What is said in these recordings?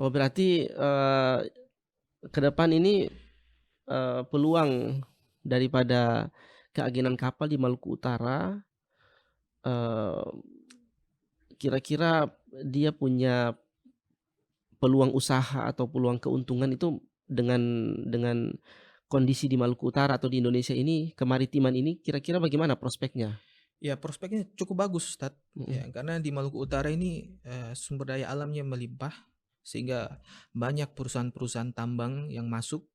Oh berarti, ke depan ini, peluang daripada keagenan kapal di Maluku Utara, eee, kira-kira dia punya peluang usaha atau peluang keuntungan itu dengan kondisi di Maluku Utara atau di Indonesia ini, kemaritiman ini kira-kira bagaimana prospeknya? Ya prospeknya cukup bagus Ustadz, Mhm. ya karena di Maluku Utara ini, sumber daya alamnya melimpah, sehingga banyak perusahaan-perusahaan tambang yang masuk,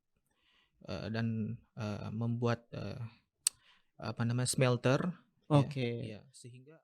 dan, membuat, apa namanya, smelter, ya Oke. ya sehingga.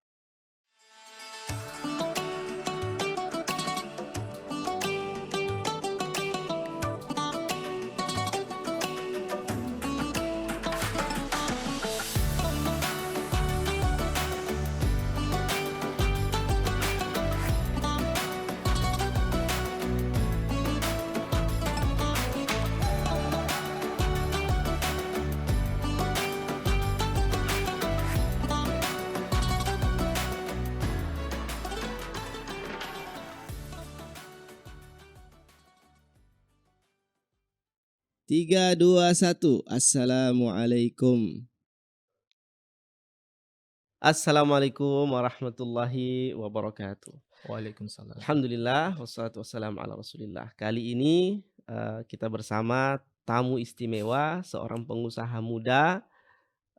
Tiga, dua, satu. Assalamualaikum. Assalamualaikum warahmatullahi wabarakatuh. Waalaikumsalam. Alhamdulillah wassalatu wassalamu ala Rasulillah. Kali ini, kita bersama tamu istimewa, seorang pengusaha muda,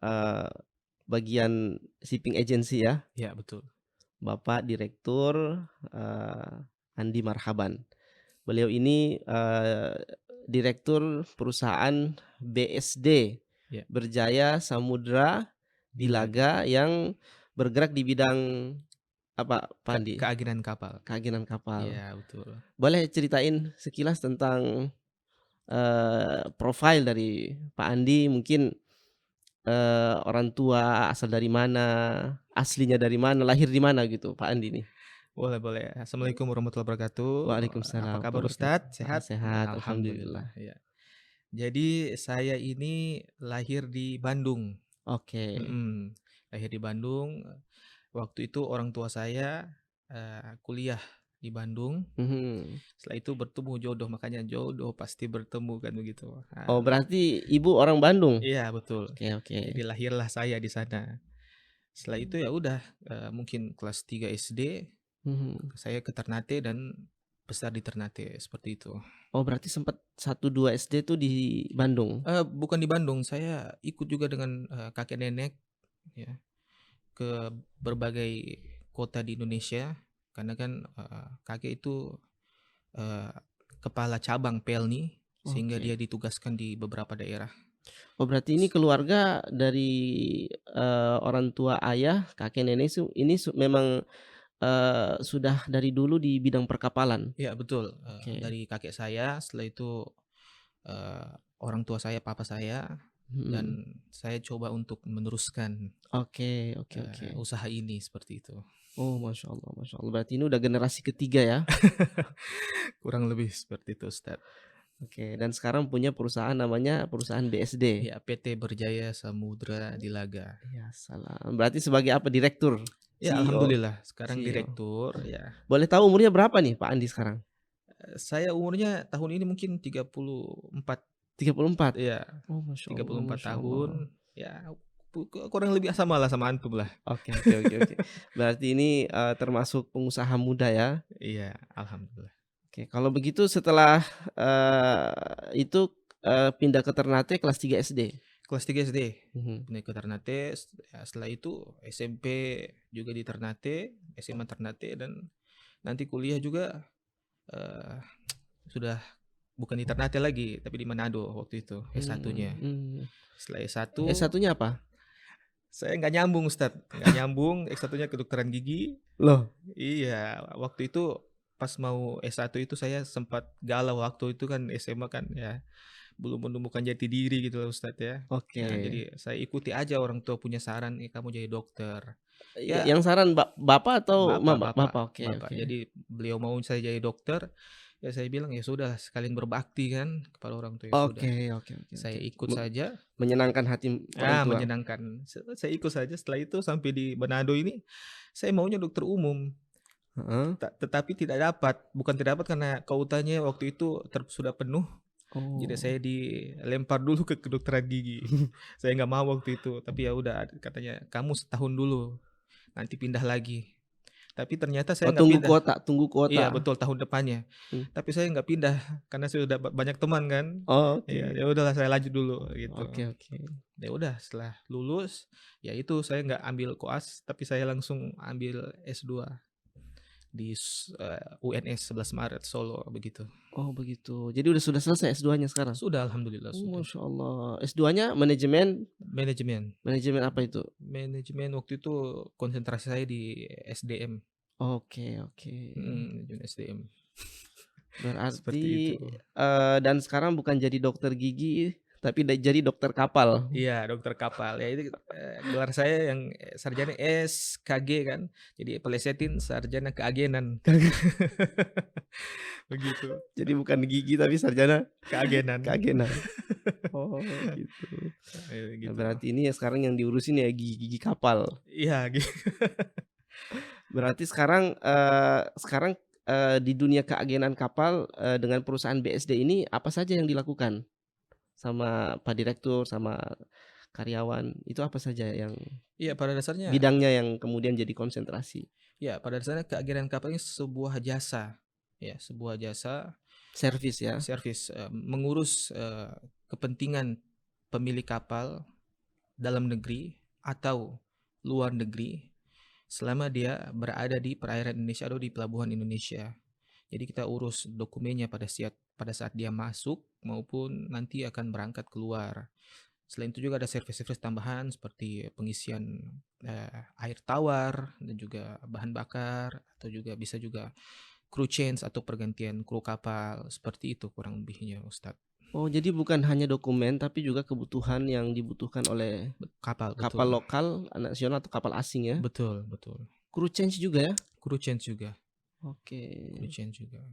eee, bagian shipping agency ya, Ya betul. Bapak Direktur, Andi Marhaban. Beliau ini, direktur perusahaan BSD, Ya, Berjaya Samudra Dilaga. Dilaga, yang bergerak di bidang apa, Pak Andi? Keagenan kapal. Keagenan kapal. Ya betul. Boleh ceritain sekilas tentang, profil dari Pak Andi, mungkin, orang tua asal dari mana, aslinya dari mana, lahir di mana gitu Pak Andi nih? Boleh boleh. Assalamualaikum warahmatullahi wabarakatuh. Apa Waalaikumsalam kabar warahmatullahi Ustadz? wabarakatuh. Sehat? Sehat, alhamdulillah. Alhamdulillah, ya. Jadi saya ini lahir di Bandung, Oke. mhm, lahir di Bandung, waktu itu orang tua saya, kuliah di Bandung, Mhm. setelah itu bertemu jodoh, makanya jodoh pasti bertemu kan begitu. Oh berarti ibu orang Bandung? Iya betul, Oke oke. jadi lahirlah saya di sana. Setelah itu ya udah, mungkin kelas 3 SD, Mhm. saya ke Ternate dan besar di Ternate, seperti itu. Oh berarti sempat 1, 2 SD tuh di Bandung? Bukan di Bandung, saya ikut juga dengan, kakek nenek ya, ke berbagai kota di Indonesia, karena kan, kakek itu, eee, kepala cabang Pelni, sehingga dia Oke. ditugaskan di beberapa daerah. Oh berarti ini keluarga dari, orang tua ayah, kakek nenek ini memang, sudah dari dulu di bidang perkapalan? Ya betul, Oke. dari kakek saya, setelah itu, eee, orang tua saya, papa saya, Mhm. dan saya coba untuk meneruskan, Oke oke oke. usaha ini, seperti itu. Oh masya Allah masya Allah, berarti ini udah generasi ketiga ya? Kurang lebih seperti itu, Ustaz. Oke, dan sekarang punya perusahaan namanya perusahaan BSD? Ya, PT Berjaya Samudra Dilaga. Ya salam, berarti sebagai apa, direktur? Ya, CEO? alhamdulillah sekarang CEO. direktur, ya. Boleh tahu umurnya berapa nih Pak Andi sekarang? Saya umurnya tahun ini mungkin 34, 34? ya, Oh masya tiga Allah puluh empat masya Allah. tahun, ya kurang lebih samalah sama antum lah. Oke oke oke oke. Berarti ini, termasuk pengusaha muda ya? Iya, alhamdulillah. Oke, kalau begitu setelah, itu, pindah ke Ternate kelas 3 SD? Kelas 3 SD, Mhm. pindah ke Ternate, ya setelah itu SMP juga di Ternate, SMA Ternate, dan nanti kuliah juga, eee, sudah bukan di Ternate lagi, tapi di Manado waktu itu S1-nya. Mmm. Setelah S1, S1-nya apa? saya nggak nyambung Ustad, nggak nyambung, S1-nya kedokteran gigi. Loh? Iya, waktu itu pas mau S1 itu saya sempat galau, waktu itu kan SMA kan ya, belum menemukan jati diri gitu loh Ustad ya. Oke. Nah, jadi saya ikuti aja orang tua punya saran, "Kamu jadi dokter." Ya, Yang saran bapak atau bapak mama? bapak Bapak, oke bapak. oke. Jadi beliau mau saya jadi dokter, ya saya bilang, "Ya sudah, sekalian berbakti kan kepada orang tua, ya sudah." Oke oke oke Saya oke. ikut saja. Menyenangkan hati orang tua? Menyenangkan. Saya ikut saja, setelah itu sampai di Manado ini, saya maunya dokter umum. Heeh. Tetapi tidak dapat, bukan tidak dapat karena kuotanya waktu itu sudah penuh. Jadi Oh. saya dilempar dulu ke kedokteran gigi. Saya nggak mau waktu itu, tapi ya udah katanya kamu setahun dulu, nanti pindah lagi. Tapi ternyata saya Oh, nggak pindah. tunggu Iya kuota. betul, tahun depannya. Mmm. Tapi saya nggak pindah karena saya udah banyak teman kan. Oh, Iya, oke. ya udahlah saya lanjut dulu gitu. Oke oke. Ya udah setelah lulus, ya itu saya nggak ambil koas, tapi saya langsung ambil S2 di UNS 11 Maret Solo begitu. Oh, begitu. Jadi sudah selesai S2-nya sekarang? Sudah alhamdulillah Oh, sudah. Masya Allah. S2-nya manajemen Manajemen. manajemen apa itu? Manajemen waktu itu konsentrasi saya di SDM. Oke oke. Manajemen SDM. Seperti itu. Berarti, dan sekarang bukan jadi dokter gigi, tapi jadi dokter kapal. Iya, dokter kapal. Ya itu gelar saya yang sarjana SKG kan. Jadi pelesetin sarjana keagenan. Begitu. Jadi bukan gigi tapi sarjana Keagenan. keagenan. Oh, gitu. Nah, Gitu. berarti ini ya sekarang yang diurusin ya gigi-gigi kapal. Iya, gitu. Berarti sekarang, di dunia keagenan kapal, dengan perusahaan BSD ini apa saja yang dilakukan? Sama Pak Direktur, sama karyawan, itu apa saja yang Iya, pada dasarnya bidangnya yang kemudian jadi konsentrasi? keagenan kapal ini sebuah jasa. Ya, sebuah jasa Servis ya? servis mengurus kepentingan pemilik kapal dalam negeri atau luar negeri selama dia berada di perairan Indonesia atau di pelabuhan Indonesia. Jadi kita urus dokumennya pada saat dia masuk maupun nanti akan berangkat keluar. Selain itu juga ada servis-servis tambahan seperti pengisian air tawar dan juga bahan bakar, atau juga bisa juga crew change atau pergantian kru kapal, seperti itu kurang lebihnya Ustadz. Oh, jadi bukan hanya dokumen tapi juga kebutuhan yang dibutuhkan oleh Kapal, kapal betul. lokal, nasional atau kapal asing ya? Betul, betul. Crew change juga ya? Crew change juga. Oke. Crew change juga.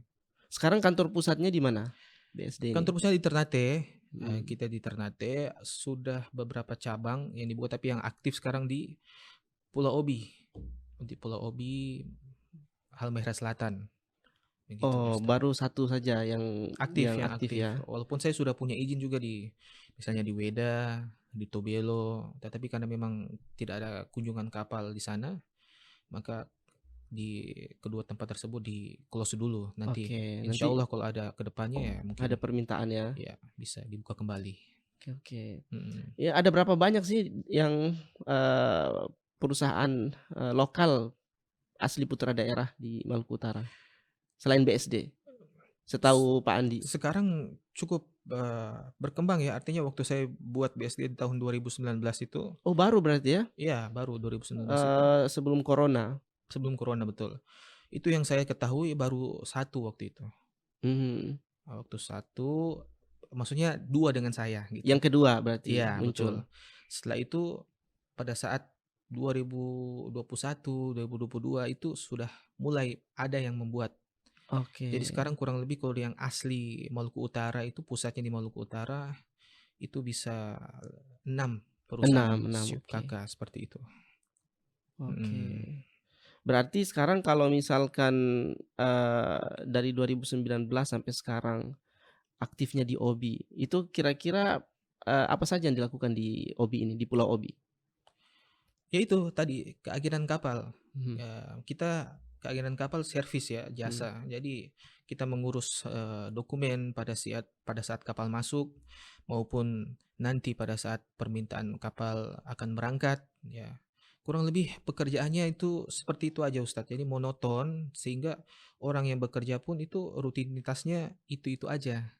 Sekarang kantor pusatnya di mana? BSD ini? Kantor pusat di Ternate. Hmm. Kita di Ternate sudah beberapa cabang yang dibuat, tapi yang aktif sekarang di Pulau Obi. Di Pulau Obi, Halmahera Selatan. Begitu, Oh, Ustaz. baru satu saja yang Aktif, aktif ya? Walaupun saya sudah punya izin juga misalnya di Weda, di Tobelo, tetapi karena memang tidak ada kunjungan kapal di sana, maka di kedua tempat tersebut di close dulu. Nanti Oke, insya nanti Allah kalau ada kedepannya ya mungkin ada permintaan ya? ya bisa dibuka kembali. Oke. Mm. Ya, ada berapa banyak sih yang perusahaan lokal asli putra daerah di Maluku Utara selain BSD? Setahu Pak Andi. Sekarang cukup berkembang ya, artinya waktu saya buat BSD di tahun 2019 itu. Oh, baru berarti ya? Iya, baru 2019 itu. Sebelum corona. Sebelum corona, betul. Itu yang saya ketahui baru satu waktu itu. Waktu satu, maksudnya dua dengan saya gitu. Yang kedua berarti Iya, muncul. betul. Setelah itu pada saat 2021, 2022 itu sudah mulai ada yang membuat. Oke. Jadi sekarang kurang lebih kalau yang asli Maluku Utara itu pusatnya di Maluku Utara itu bisa 6 perusahaan 6, ship oke. kakak seperti itu. Oke. Berarti sekarang kalau misalkan dari 2019 sampai sekarang aktifnya di Obi, itu kira-kira apa saja yang dilakukan di Obi ini, di Pulau Obi? Ya itu tadi keagenan kapal. Mhm. Kita keagenan kapal servis ya, jasa. Jadi kita mengurus dokumen pada saat kapal masuk maupun nanti pada saat permintaan kapal akan berangkat ya. Kurang lebih pekerjaannya itu seperti itu aja Ustadz. Jadi monoton sehingga orang yang bekerja pun itu rutinitasnya itu aja.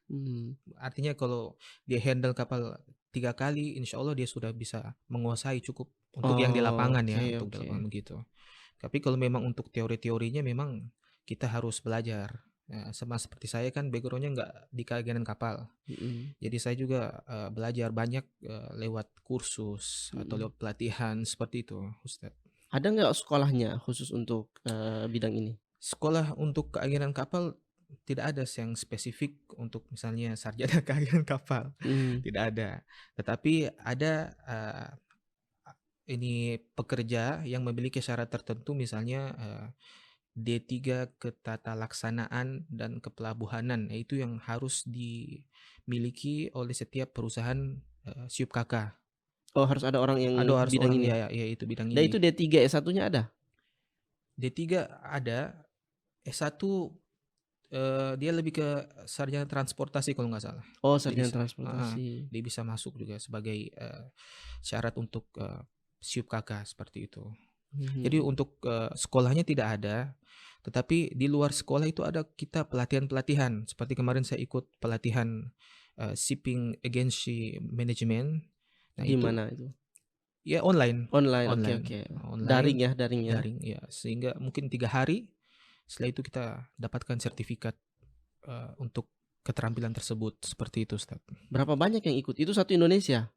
Artinya kalau dia handle kapal 3 kali, insya Allah dia sudah bisa menguasai cukup untuk yang di lapangan ya, Oke, untuk di oke. lapangan begitu. Tapi kalau memang untuk teori-teorinya memang kita harus belajar. Sama seperti saya kan backgroundnya nggak di keagenan kapal. Jadi saya juga belajar banyak lewat kursus atau lewat pelatihan seperti itu, Ustadz. Ada nggak sekolahnya khusus untuk bidang ini? Sekolah untuk keagenan kapal tidak ada yang spesifik untuk misalnya sarjana keagenan kapal. Tidak ada. Tetapi ada ini pekerja yang memiliki syarat tertentu, misalnya D3 Ketatalaksanaan dan Kepelabuhanan. Itu yang harus dimiliki oleh setiap perusahaan SIUP KK. Oh, harus ada orang yang Harus bidang orang ini. ya itu bidang Dan itu ini. D3 S1-nya ada? D3 ada, S1 dia lebih ke sarjana transportasi kalau nggak salah. Oh, Dia sarjana bisa, transportasi. dia bisa masuk juga sebagai syarat untuk SIUP KK seperti itu. Jadi Mhm. untuk sekolahnya tidak ada, tetapi di luar sekolah itu ada kita pelatihan-pelatihan. Seperti kemarin saya ikut pelatihan Shipping Agency Management. Nah Di itu mana itu? ya online, Online, oke online, oke. online, Daring ya, daring ya? daring ya. Sehingga mungkin 3 hari setelah itu kita dapatkan sertifikat untuk keterampilan tersebut seperti itu, Ustaz. Berapa banyak yang ikut? Itu satu Indonesia?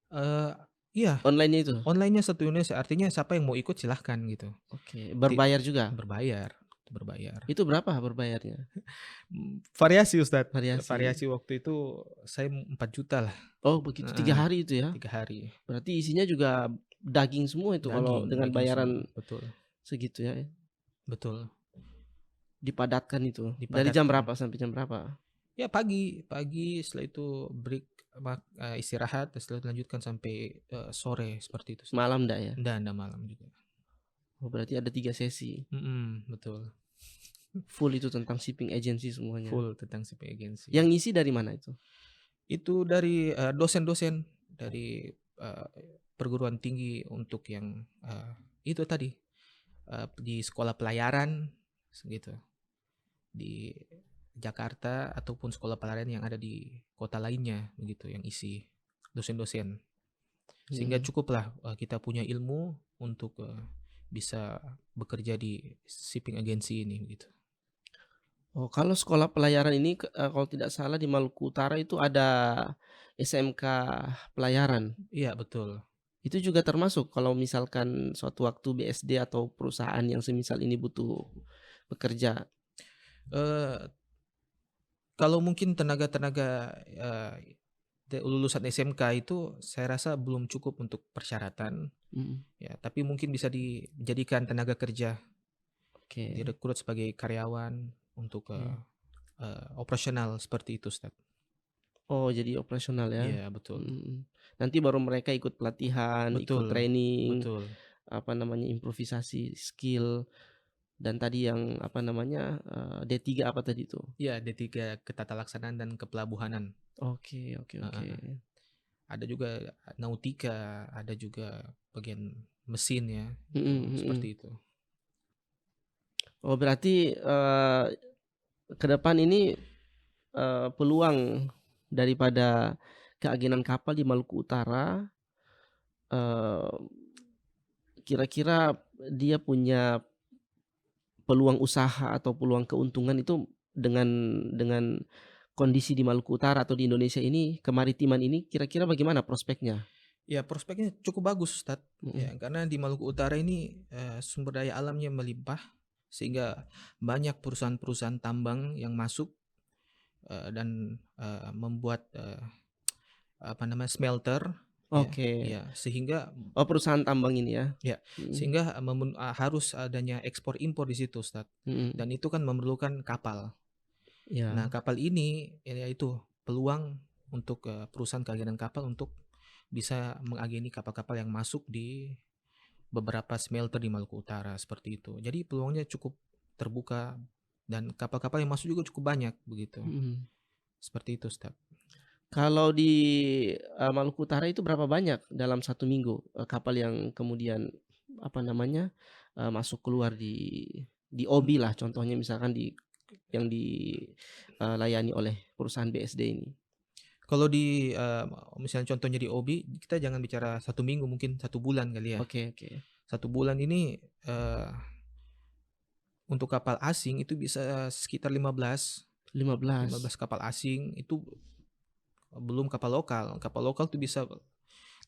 Eh iya, Online-nya itu? online-nya satu Indonesia. Artinya siapa yang mau ikut silahkan gitu. Oke, berbayar juga? Berbayar, berbayar. Itu berapa berbayarnya? Variasi Ustadz, Variasi. variasi waktu itu saya 4 juta lah. Oh, begitu 3 Heeh, hari itu ya? 3 hari. Berarti isinya juga daging semua itu kalau Daging, dengan daging semua, bayaran betul, segitu ya? betul. Dipadatkan itu. Dari jam Dipadatkan. berapa sampai jam berapa? Ya pagi setelah itu break istirahat, setelah itu lanjutkan sampai sore seperti itu. Ustadz. Malam enggak ya? Nggak malam juga. Oh, berarti ada 3 sesi. Betul. Full itu tentang shipping agency semuanya. Full tentang shipping agency. Yang ngisi dari mana itu? Itu dari dosen-dosen dari perguruan tinggi untuk yang itu tadi di sekolah pelayaran gitu di Jakarta ataupun sekolah pelayaran yang ada di kota lainnya begitu yang isi dosen-dosen sehingga Mhm. cukuplah kita punya ilmu untuk bisa bekerja di shipping agency ini gitu. Oh, kalau sekolah pelayaran ini kalau tidak salah di Maluku Utara itu ada SMK pelayaran. Iya betul. Itu juga termasuk kalau misalkan suatu waktu BSD atau perusahaan yang semisal ini butuh pekerja. Eh, Kalau mungkin tenaga-tenaga lulusan SMK itu saya rasa belum cukup untuk persyaratan Mhm, ya, tapi mungkin bisa dijadikan tenaga kerja, oke. direkrut sebagai karyawan untuk Iya. operasional seperti itu, Ustaz. Oh, jadi operasional ya? Iya, betul. Mhm. Nanti baru mereka ikut pelatihan, ikut Betul, training, betul. apa namanya, improvisasi skill, dan tadi yang apa namanya, D3 apa tadi itu? Iya, D3 Ketatalaksanaan dan Kepelabuhanan. Oke oke oke. Heeh. Ada juga nautika, ada juga bagian mesin ya, itu Mhm mhm. seperti itu. Oh, berarti, ke depan ini, peluang daripada keagenan kapal di Maluku Utara, eee, kira-kira dia punya peluang usaha atau peluang keuntungan itu dengan kondisi di Maluku Utara atau di Indonesia ini, kemaritiman ini kira-kira bagaimana prospeknya? Ya, prospeknya cukup bagus, Ustaz. Ya, Mhm. karena di Maluku Utara ini sumber daya alamnya melimpah sehingga banyak perusahaan-perusahaan tambang yang masuk dan membuat apa namanya smelter ya, Oke. ya sehingga Oh, perusahaan tambang ini ya? ya Mhm sehingga harus adanya ekspor impor di situ, Ustaz. mhm. Dan itu kan memerlukan kapal. Nah, Iya. kapal ini ya itu peluang untuk perusahaan keagenan kapal untuk bisa mengageni kapal-kapal yang masuk di beberapa smelter di Maluku Utara seperti itu. Jadi peluangnya cukup terbuka dan kapal-kapal yang masuk juga cukup banyak begitu. Mhm. Seperti itu, Ustaz. Kalau di, Maluku Utara itu berapa banyak dalam satu minggu, kapal yang kemudian, apa namanya, masuk keluar di Hmm, OB lah contohnya misalkan yang layani oleh perusahaan BSD ini? Kalau di misalnya contohnya di OB, kita jangan bicara 1 minggu, mungkin 1 bulan kali ya. Oke oke. 1 bulan ini untuk kapal asing itu bisa sekitar 15 15. kapal asing itu belum kapal lokal. Kapal lokal tuh bisa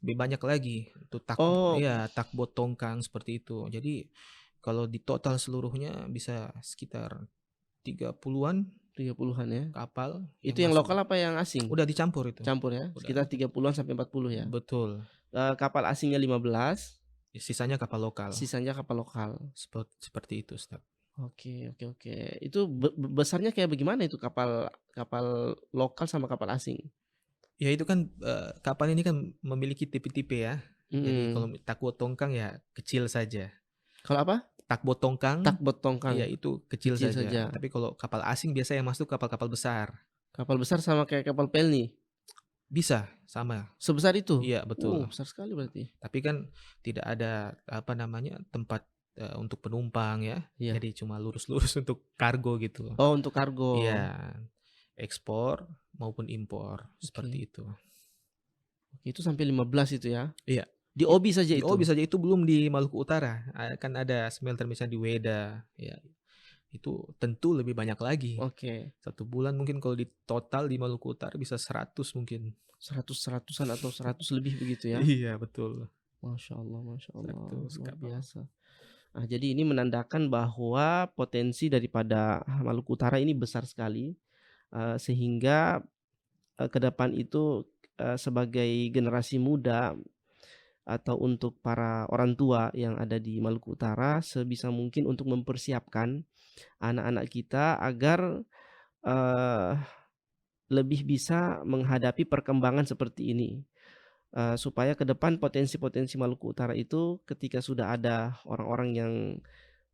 lebih banyak lagi. Itu Oh, takbot tongkang seperti itu. Jadi kalau di total seluruhnya bisa sekitar 30-an 30-an ya? kapal yang Itu yang masuk. lokal apa yang asing? Udah dicampur itu. Campur ya? Udah Sekitar 30-an sampai 40 ya? betul. Kapal asingnya 15, sisanya kapal lokal. Sisanya kapal lokal. Seperti itu, Ustaz. Oke. Itu besarnya kayak bagaimana itu kapal kapal lokal sama kapal asing? Ya itu kan kapal ini kan memiliki tipe-tipe ya. Jadi Mhm. kalau takbot tongkang ya kecil saja. Kalau apa? Takbot tongkang Takbot ya tongkang, itu kecil kecil saja. saja. Tapi kalau kapal asing biasa yang masuk kapal-kapal besar. Kapal besar sama kayak kapal pelni? Bisa sama. Sebesar itu? Iya betul. Besar sekali berarti. Tapi kan tidak ada apa namanya tempat untuk penumpang ya. Iya. Jadi cuma lurus-lurus untuk kargo gitu. Oh, untuk kargo. Iya. Ekspor maupun impor seperti Oke. itu. Itu sampai 15 itu ya? Iya. Di Obi saja Di itu? Obi saja itu belum di Maluku Utara. Kan ada smelter misalnya di Weda. Ya, itu tentu lebih banyak lagi. Oke. 1 bulan mungkin kalau di total di Maluku Utara bisa 100 mungkin. 100-100an atau 100 lebih begitu ya? Iya betul. Masya Allah, 100 luar kapal. biasa. Nah, jadi ini menandakan bahwa potensi daripada Maluku Utara ini besar sekali, sehingga ke depan itu sebagai generasi muda atau untuk para orang tua yang ada di Maluku Utara sebisa mungkin untuk mempersiapkan anak-anak kita agar eh, lebih bisa menghadapi perkembangan seperti ini. Supaya ke depan potensi-potensi Maluku Utara itu ketika sudah ada orang-orang yang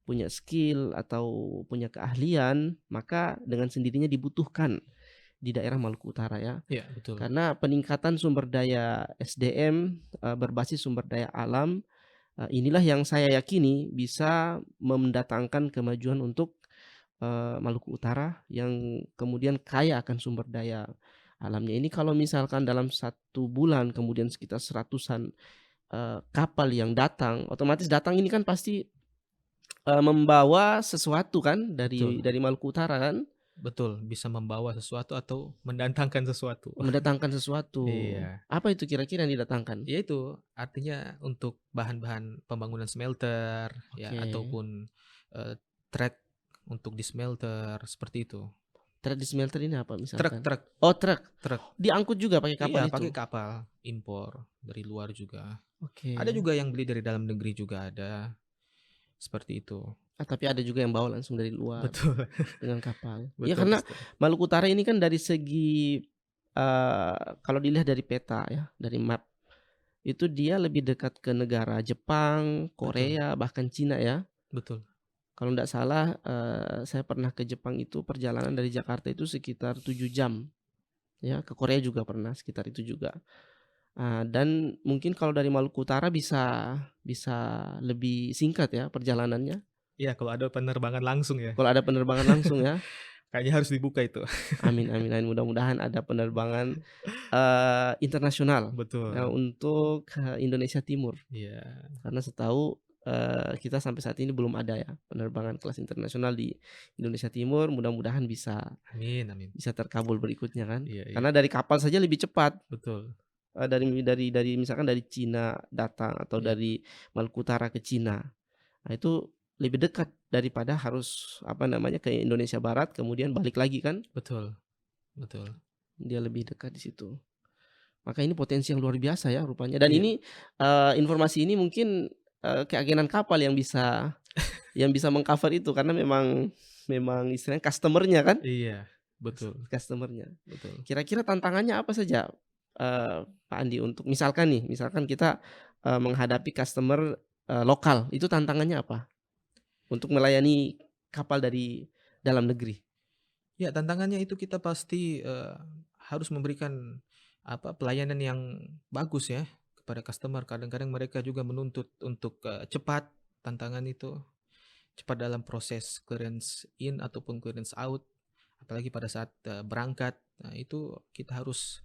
punya skill atau punya keahlian, maka dengan sendirinya dibutuhkan di daerah Maluku Utara ya. Iya betul. Karena peningkatan sumber daya SDM berbasis sumber daya alam, inilah yang saya yakini bisa mendatangkan kemajuan untuk Maluku Utara yang kemudian kaya akan sumber daya alamnya. Ini kalau misalkan dalam 1 bulan kemudian sekitar seratusan kapal yang datang, otomatis datang ini kan pasti membawa sesuatu kan Betul. dari Maluku Utara kan? Betul, bisa membawa sesuatu atau mendatangkan sesuatu. Mendatangkan sesuatu. Iya. Apa itu kira-kira yang didatangkan? Ya itu artinya untuk bahan-bahan pembangunan smelter ya Oke. ataupun track untuk di smelter seperti itu. Truk di smelter ini apa misalkan? Truk. Oh, truk. Truk. Diangkut juga pakai kapal Iya, itu? pakai kapal impor dari luar juga. Oke. Ada juga yang beli dari dalam negeri juga ada. Seperti itu. Tapi ada juga yang bawa langsung dari luar Betul. dengan kapal. Betul. Ya karena Ustaz. Maluku Utara ini kan dari segi kalau dilihat dari peta ya, dari map itu dia lebih dekat ke negara Jepang, Korea, bahkan Cina ya. Betul. Kalau tidak salah saya pernah ke Jepang itu perjalanan dari Jakarta itu sekitar 7 jam. Ya, ke Korea juga pernah sekitar itu juga. Dan mungkin kalau dari Maluku Utara bisa lebih singkat ya perjalanannya. Iya, kalau ada penerbangan langsung ya. Kalau ada penerbangan langsung ya. Kayaknya harus dibuka itu. Amin. Mudah-mudahan ada penerbangan internasional Betul. untuk Indonesia Timur. Iya. Karena setahu kita sampai saat ini belum ada ya penerbangan kelas internasional di Indonesia Timur. Mudah-mudahan bisa Amin. bisa terkabul berikutnya kan. Iya. Karena dari kapal saja lebih cepat. Betul. Dari misalkan dari Cina datang atau Iya. dari Maluku Utara ke Cina. Nah, itu lebih dekat daripada harus ke Indonesia Barat kemudian balik lagi kan? Betul. Dia lebih dekat di situ. Maka ini potensi yang luar biasa ya rupanya. Dan Iya. ini informasi ini mungkin keagenan kapal yang bisa mengcover itu karena memang istilahnya customer-nya kan? Iya, betul. Customer-nya. Betul. Kira-kira tantangannya apa saja Pak Andi untuk misalkan kita menghadapi customer lokal, itu tantangannya apa? Untuk melayani kapal dari dalam negeri. Ya, tantangannya itu kita pasti harus memberikan pelayanan yang bagus ya kepada customer. Kadang-kadang mereka juga menuntut untuk cepat, tantangan itu cepat dalam proses clearance in ataupun clearance out, apalagi pada saat berangkat. Nah, itu kita harus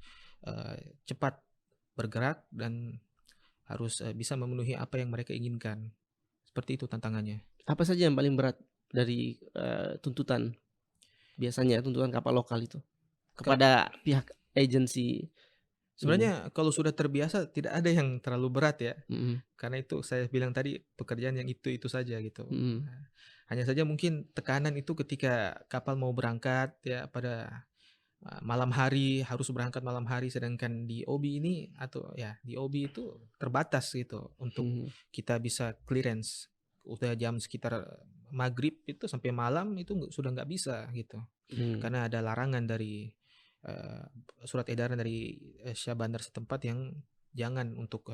cepat bergerak dan harus bisa memenuhi apa yang mereka inginkan. Seperti itu tantangannya. Apa saja yang paling berat dari tuntutan biasanya tuntutan kapal lokal itu kepada pihak agensi? Sebenarnya kalau sudah terbiasa tidak ada yang terlalu berat ya. Mhm. Karena itu saya bilang tadi pekerjaan yang itu saja gitu. Mhm. Hanya saja mungkin tekanan itu ketika kapal mau berangkat ya pada malam hari harus berangkat malam hari, sedangkan di OB ini atau ya di OB itu terbatas gitu untuk Mhm. kita bisa clearance. Udah jam sekitar maghrib itu sampai malam itu sudah nggak bisa gitu. Mmm. Karena ada larangan dari eh, surat edaran dari Syah Bandar setempat yang jangan untuk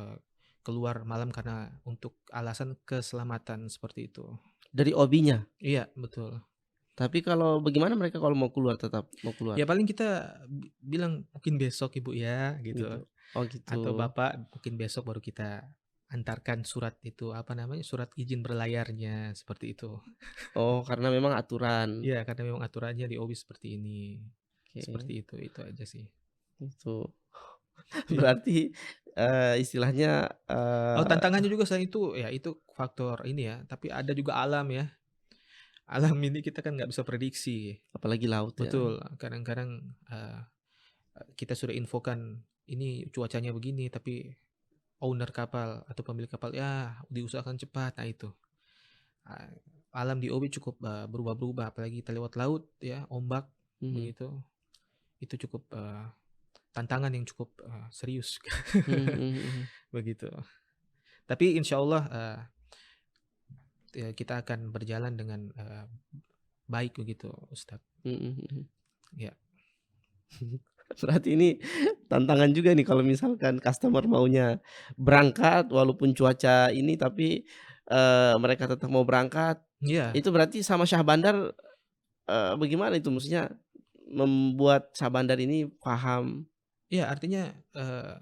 keluar malam karena untuk alasan keselamatan seperti itu. Dari OB-nya? Iya, betul. Tapi kalau bagaimana mereka kalau mau keluar, tetap mau keluar? Ya paling kita bilang mungkin besok Ibu ya gitu. Gitu. Oh gitu. Atau Bapak mungkin besok baru kita antarkan surat itu apa namanya? Surat izin berlayarnya seperti itu. Oh, karena memang aturan. Iya, karena memang aturannya di OB seperti ini. Oke, Seperti itu aja sih. itu. Iya. Berarti, istilahnya, Oh, tantangannya juga selain itu ya itu faktor ini ya, tapi ada juga alam ya. Alam ini kita kan nggak bisa prediksi. apalagi laut ya. Betul, kadang-kadang kita sudah infokan ini cuacanya begini, tapi owner kapal atau pemilik kapal ya diusahakan cepat. Nah itu Ah, alam di OB cukup berubah-berubah, apalagi kita lewat laut ya, ombak Mhm. begitu. Itu cukup tantangan yang cukup serius Mhm mhm mhm. begitu. Tapi insya Allah ya, kita akan berjalan dengan baik begitu, Ustadz. Mhm mhm. Ya, Berarti ini tantangan juga nih kalau misalkan customer maunya berangkat walaupun cuaca ini, tapi, mereka tetap mau berangkat, iya, itu berarti sama Syah Bandar, bagaimana itu? Maksudnya membuat Syah Bandar ini paham, iya artinya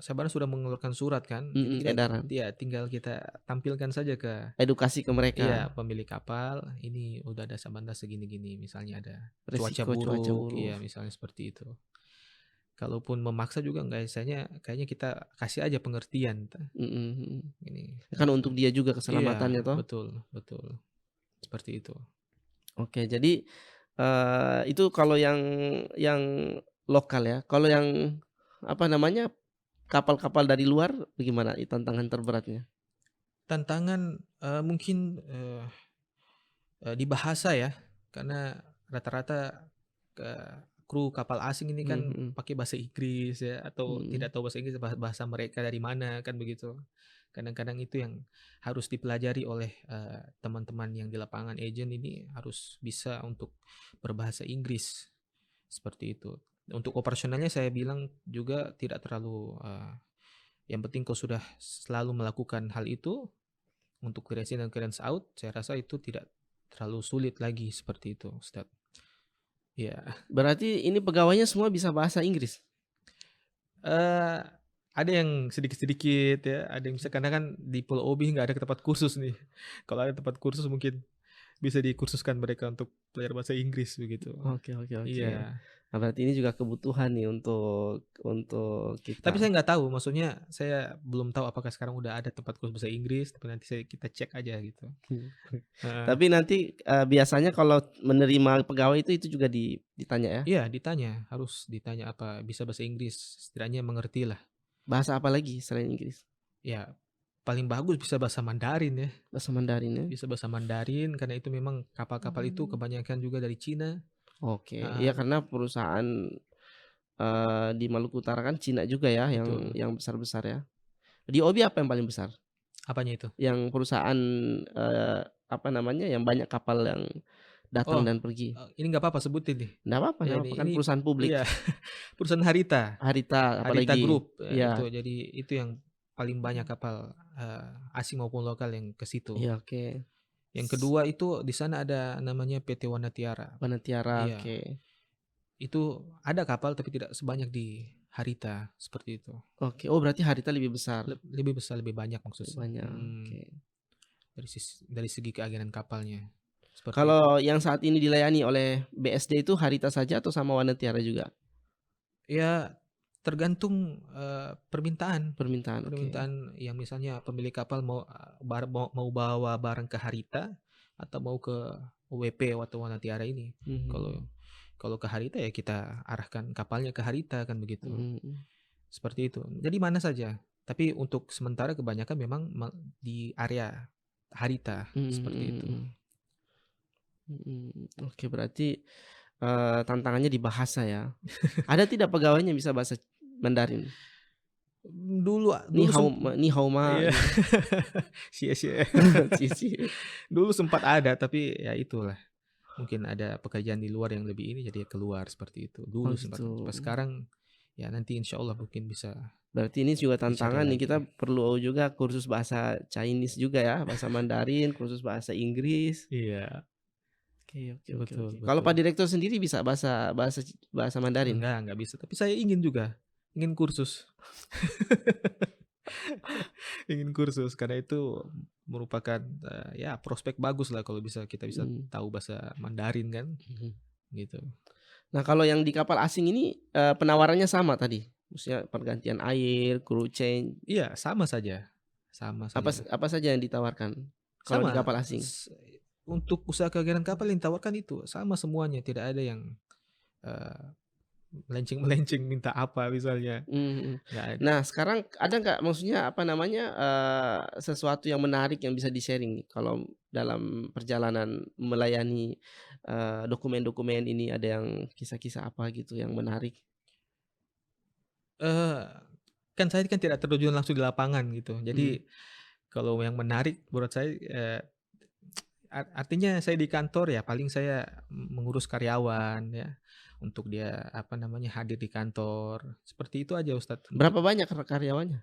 Sabana sudah mengeluarkan surat kan, jadi kita edaran, ya tinggal kita tampilkan saja ke edukasi ke iya mereka, pemilik kapal, ini udah ada Sabana segini-gini, misalnya ada cuaca resiko cuaca buruk, buruk. iya misalnya seperti itu. Kalaupun memaksa juga nggak, kayaknya kita kasih aja pengertian. Mhm mhm. Ini Kan untuk dia juga iya keselamatannya toh. betul betul seperti itu. Oke, jadi, itu kalau yang lokal ya. Kalau yang, apa namanya, kapal-kapal dari luar bagaimana tantangan terberatnya? Tantangan mungkin di bahasa ya, karena rata-rata kru kapal asing ini Mhm kan mhm. pakai bahasa Inggris ya, atau Mhm. tidak tahu bahasa Inggris, bahasa mereka dari mana kan begitu. Kadang-kadang itu yang harus dipelajari oleh teman-teman yang di lapangan, agent ini harus bisa untuk berbahasa Inggris seperti itu. Untuk operasionalnya saya bilang juga tidak terlalu yang penting kau sudah selalu melakukan hal itu untuk clearance in dan clearance out, saya rasa itu tidak terlalu sulit lagi seperti itu, Ustaz. Ya, Berarti ini pegawainya semua bisa bahasa Inggris? eee, ada yang sedikit-sedikit ya, ada yang bisa karena kan di Pulau Obi nggak ada tempat kursus nih. Kalau ada tempat kursus mungkin bisa dikursuskan mereka untuk belajar bahasa Inggris begitu. Oke oke oke. Iya, Nah, berarti ini juga kebutuhan nih untuk tapi kita. saya nggak tahu, maksudnya saya belum tahu apakah sekarang udah ada tempat kursus bahasa Inggris, tapi nanti kita cek aja gitu. Heeh. Tapi nanti, biasanya kalau menerima pegawai itu juga ditanya ya? Iya ditanya, harus ditanya apa bisa bahasa Inggris, setidaknya mengertilah. Bahasa apa lagi selain Inggris? Ya, paling bagus bisa bahasa Mandarin ya. Bahasa Mandarin ya? Bisa bahasa Mandarin karena itu memang kapal-kapal itu Mmm. kebanyakan juga dari Cina. Oke, Heeh, iya karena perusahaan, di Maluku Utara kan Cina juga ya betul. yang besar-besar ya. Di OB apa yang paling besar? Apanya itu? Yang perusahaan, apa namanya, yang banyak kapal yang datang Oh, dan pergi? ini nggak apa-apa sebutin nih. Ya Nggak apa-apa kan ini perusahaan iya, publik. perusahaan Harita. Harita Harita apalagi? Group, itu. Iya. Jadi itu yang paling banyak kapal asing maupun lokal yang ke situ. Iya oke. Yang S kedua itu di sana ada namanya PT Wanatiara. Wanatiara, Iya, oke. itu ada kapal tapi tidak sebanyak di Harita seperti itu. Oke, oh berarti Harita lebih besar, Lebih besar, lebih banyak lebih maksudnya. banyak, oke. Dari segi keagenan kapalnya, seperti itu. Kalau yang saat ini dilayani oleh BSD itu Harita saja atau sama Wanatiara juga? Ya tergantung, permintaan. Permintaan, oke. Permintaan yang misalnya pemilik kapal mau, mau bawa barang ke Harita atau mau ke WP atau Wanatiara ini. Kalau Mhm, kalau ke Harita ya kita arahkan kapalnya ke Harita kan begitu, mhm, seperti itu. Jadi mana saja, tapi untuk sementara kebanyakan memang di area Harita, mhm seperti mhm itu. mhm, mhm. Oke berarti, tantangannya di bahasa ya. Ada tidak pegawainya bisa bahasa Mandarin? Dulu Ni dulu hao sem ma ni hao ma iya. gitu. Sia-sia. Cie-cie. Dulu sempat ada, tapi ya itulah, mungkin ada pekerjaan di luar yang lebih ini, jadi keluar seperti itu. Oh Dulu sempat. gitu. Pas sekarang ya nanti insya Allah mungkin bisa Berarti ini juga dicari tantangan nih, kita lagi. perlu juga kursus bahasa Chinese juga ya, bahasa Mandarin, kursus bahasa Inggris. Iya, Oke. betul, Kalau Pak betul. Direktur sendiri bisa bahasa Mandarin? Enggak bisa. Tapi saya ingin juga, ingin kursus. Ingin kursus karena itu merupakan ya prospek bagus lah kalau kita bisa Mhm. tahu bahasa Mandarin kan, Mhm. gitu. Nah, kalau yang di kapal asing ini, penawarannya sama tadi? Maksudnya pergantian air, crew change, Iya, sama saja. Sama saja. apa saja yang ditawarkan kalau di Sama, kapal asing? untuk usaha kegiatan kapal yang ditawarkan itu sama semuanya, tidak ada yang eh, melenceng-melenceng minta apa misalnya. Mhm. Nggak ada. Nah, sekarang ada nggak maksudnya apa namanya, sesuatu yang menarik yang bisa di-sharing nih kalau dalam perjalanan melayani, dokumen-dokumen ini, ada yang kisah-kisah apa gitu yang menarik? Eh, kan saya kan tidak terjun langsung di lapangan gitu. Mhm. Jadi kalau yang menarik menurut saya artinya saya di kantor ya paling saya mengurus karyawan ya, untuk dia apa namanya hadir di kantor. Seperti itu aja Ustadz. Berapa banyak karyawannya?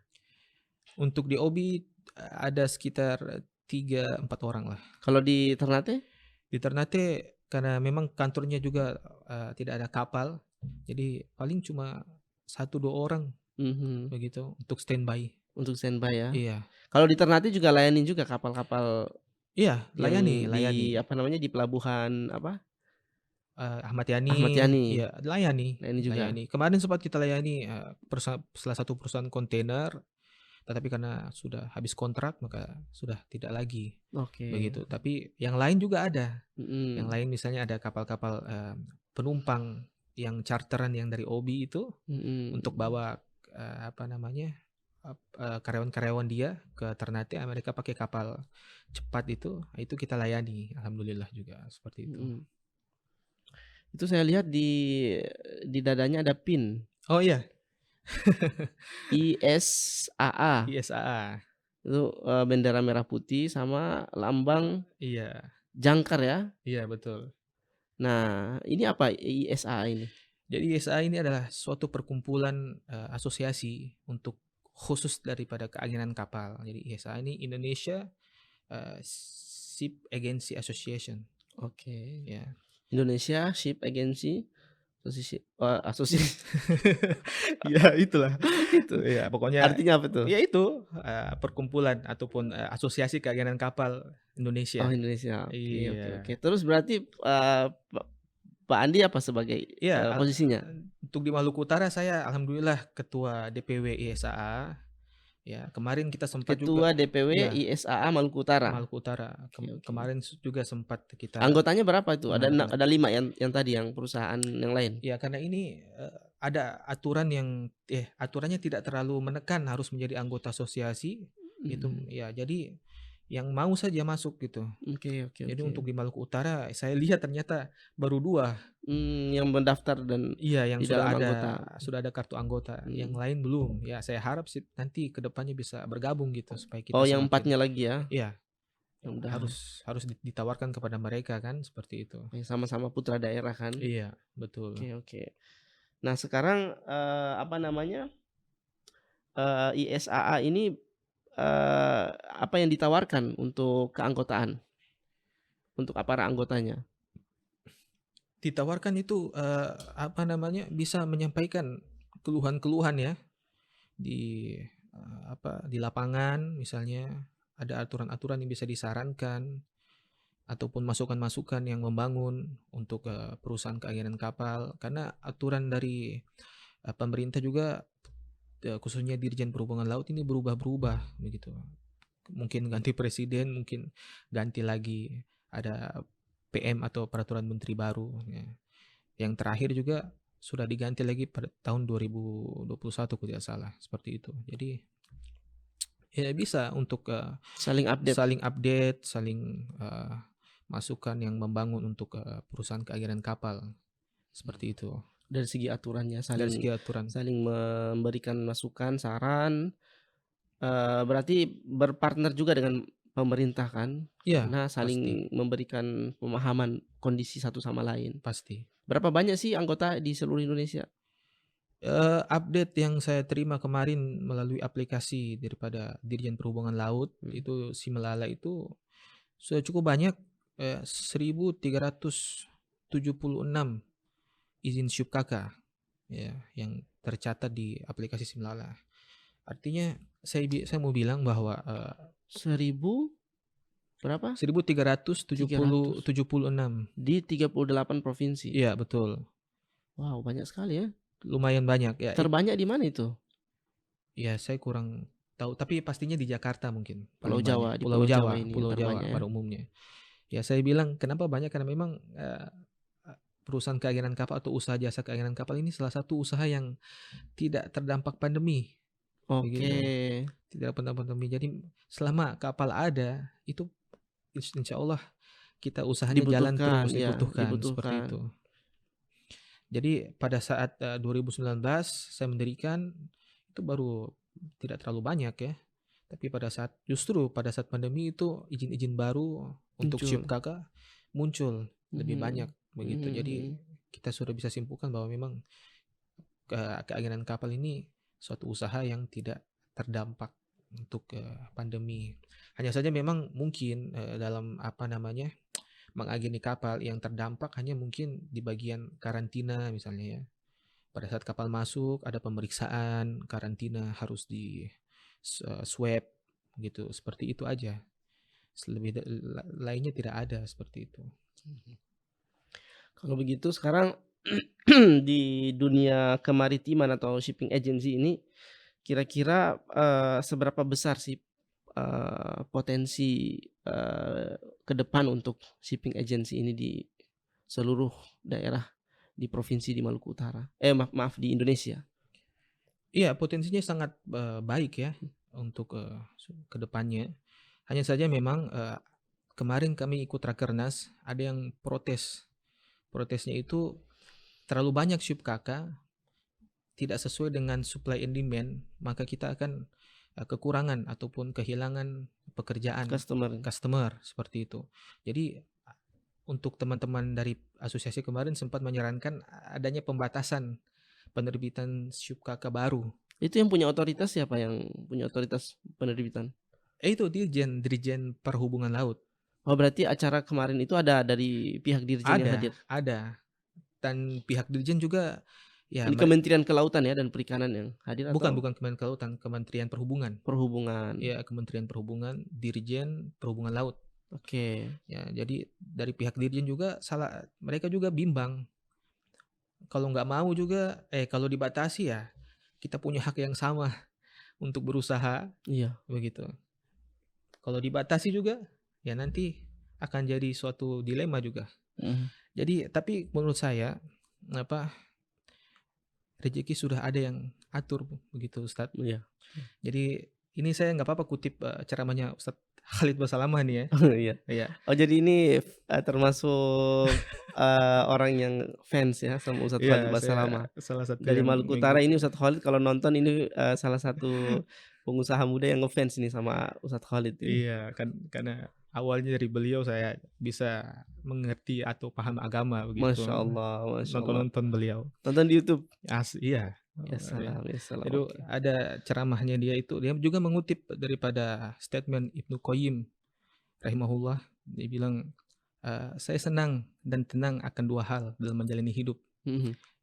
Untuk di OBI ada sekitar 3-4 orang lah. Kalau di Ternate? Di Ternate karena memang kantornya juga tidak ada kapal, jadi paling cuma 1-2 orang Mhm. begitu untuk standby. Untuk standby ya. Iya. Kalau di Ternate juga layanin juga kapal-kapal Iya, yang layani. di apa namanya, di pelabuhan apa, Ahmad Ahmad Yani, Yani, iya layani, layani juga? Kemarin sempat kita layani salah satu perusahaan kontainer, tetapi karena sudah habis kontrak maka sudah tidak lagi Oke. begitu. Tapi yang lain juga ada. Yang Mhm. lain misalnya ada kapal-kapal penumpang yang charteran yang dari OBI itu untuk Mhm. bawa apa namanya karyawan-karyawan dia ke Ternate, mereka pakai kapal cepat itu kita layani, alhamdulillah juga seperti itu. Mhm. Itu saya lihat di dadanya ada pin, Oh iya, ISAA. ISAA, Itu, bendera merah putih sama lambang iya, jangkar ya. iya betul. Nah, ini apa ISAA ini? Jadi ISAA ini adalah suatu perkumpulan asosiasi untuk khusus daripada keaginan kapal. Jadi ISAA ini Indonesia Ship Agency Association, Oke. ya. Indonesia Ship Agency Asosiasi. Ya itulah. Itu Ya pokoknya artinya apa tuh? ya itu perkumpulan ataupun asosiasi keaginan kapal Oh, Indonesia. Indonesia. Oke. Iya. Terus berarti, Pak Andi apa sebagai, Iya, posisinya? untuk di Maluku Utara saya alhamdulillah ketua DPW ISAA. Ya, kemarin kita sempat juga Ketua DPW ya ISAA Maluku Utara. Maluku Utara. Oke. Kemarin juga sempat kita Anggotanya berapa itu? mengadakan. Ada 5 yang tadi yang perusahaan yang lain? Ya, karena ini ada aturan yang aturannya tidak terlalu menekan harus menjadi anggota asosiasi gitu. Mhm. Ya, jadi yang mau saja masuk gitu. Oke. Jadi untuk di Maluku Utara saya lihat ternyata baru 2. Yang mendaftar dan Iya, yang di dalam anggota. sudah ada kartu anggota. Yang Mhm. lain belum. Ya, saya harap sih nanti kedepannya bisa bergabung gitu supaya kita Oh, yang semakin 4-nya lagi ya? iya, Mudah-mudahan. harus ditawarkan kepada mereka kan seperti itu. Sama-sama putra daerah kan? Iya, betul. Oke. Nah, sekarang, apa namanya, ISAA ini, apa yang ditawarkan untuk keanggotaan? Untuk para anggotanya? Ditawarkan itu apa namanya bisa menyampaikan keluhan-keluhan ya di di lapangan misalnya ada aturan-aturan yang bisa disarankan ataupun masukan-masukan yang membangun untuk perusahaan keaginan kapal karena aturan dari pemerintah juga khususnya Dirjen Perhubungan Laut ini berubah-berubah begitu. Mungkin ganti presiden, mungkin ganti lagi ada PM atau peraturan menteri baru ya. Yang terakhir juga sudah diganti lagi pada tahun 2021 kalau tidak salah seperti itu. Jadi ya bisa untuk Saling update. saling masukan yang membangun untuk perusahaan keaginan kapal. seperti itu. Dari segi aturannya Dari segi aturan. saling memberikan masukan, saran, berarti berpartner juga dengan pemerintah kan? Iya, Karena pasti, saling memberikan pemahaman kondisi satu sama lain. pasti. Berapa banyak sih anggota di seluruh Indonesia? Update yang saya terima kemarin melalui aplikasi daripada Dirjen Perhubungan Laut, itu Simelala itu sudah cukup banyak, 1.376 izin syub KK, ya, yang tercatat di aplikasi Simelala. Artinya saya mau bilang bahwa 1000 berapa? 1.376 Di 38 provinsi. Iya, betul. Wow, banyak sekali ya. Lumayan banyak ya. Terbanyak di mana itu? Ya, saya kurang tahu, tapi pastinya di Jakarta mungkin. Pulau paling Jawa, banyak. di Pulau Jawa, ini Pulau yang Jawa terbanyak ya. pada umumnya. Ya, saya bilang kenapa banyak, karena memang perusahaan keagenan kapal atau usaha jasa keagenan kapal ini salah satu usaha yang tidak terdampak pandemi. Oke. Begitu. Tidak terdampak pandemi. Jadi selama kapal ada, itu insya Allah kita usahanya jalan terus, ya, dibutuhkan seperti itu. Jadi pada saat 2019 saya mendirikan, itu baru tidak terlalu banyak ya. Tapi justru pada saat pandemi itu izin-izin baru untuk syub KK muncul lebih banyak begitu. Jadi kita sudah bisa simpulkan bahwa memang keagenan kapal ini suatu usaha yang tidak terdampak untuk pandemi. Hanya saja memang mungkin dalam mengageni kapal yang terdampak hanya mungkin di bagian karantina misalnya ya. Pada saat kapal masuk ada pemeriksaan, karantina harus di swab gitu, seperti itu aja. Lebih lainnya tidak ada seperti itu. Kalau begitu sekarang di dunia kemaritiman atau shipping agency ini kira-kira seberapa besar sih potensi ke depan untuk shipping agency ini di seluruh daerah di provinsi di Maluku Utara? Maaf di Indonesia. Iya, potensinya sangat baik ya untuk ke depannya. Hanya saja memang kemarin kami ikut Rakernas, ada yang protes. Protesnya itu terlalu banyak syub KK, tidak sesuai dengan supply and demand, maka kita akan kekurangan ataupun kehilangan pekerjaan customer seperti itu. Jadi untuk teman-teman dari asosiasi kemarin sempat menyarankan adanya pembatasan penerbitan syub KK baru. Itu yang punya otoritas siapa yang punya otoritas penerbitan? Itu Dirjen Perhubungan Laut. Oh, berarti acara kemarin itu ada dari pihak Dirjen yang hadir? Ada. Dan pihak Dirjen juga ya. Ini Kementerian Kelautan ya dan Perikanan yang hadir atau? Bukan Kementerian Kelautan, Kementerian Perhubungan. Ya, Kementerian Perhubungan, Dirjen Perhubungan Laut. Oke. Ya, jadi dari pihak Dirjen juga mereka juga bimbang. Kalau nggak mau juga, kalau dibatasi ya kita punya hak yang sama untuk berusaha. Iya. Begitu. Kalau dibatasi juga, ya nanti akan jadi suatu dilema juga. Jadi, tapi menurut saya rezeki sudah ada yang atur begitu Ustadz. Iya. Jadi ini saya nggak apa-apa kutip ceramahnya Ustadz Khalid Basalamah nih ya. Iya. Oh, jadi ini termasuk orang yang fans ya sama Ustadz Khalid Basalamah. Salah satu dari Maluku Utara ini Ustadz Khalid, kalau nonton ini salah satu pengusaha muda yang ngefans ini sama Ustadz Khalid ini. Iya, karena awalnya dari beliau saya bisa mengerti atau paham agama begitu. Masya Allah. Nonton beliau. Nonton di YouTube. Iya. Ya salam. Itu ada ceramahnya dia juga mengutip daripada statement Ibnu Qayyim rahimahullah. Dia bilang saya senang dan tenang akan dua hal dalam menjalani hidup.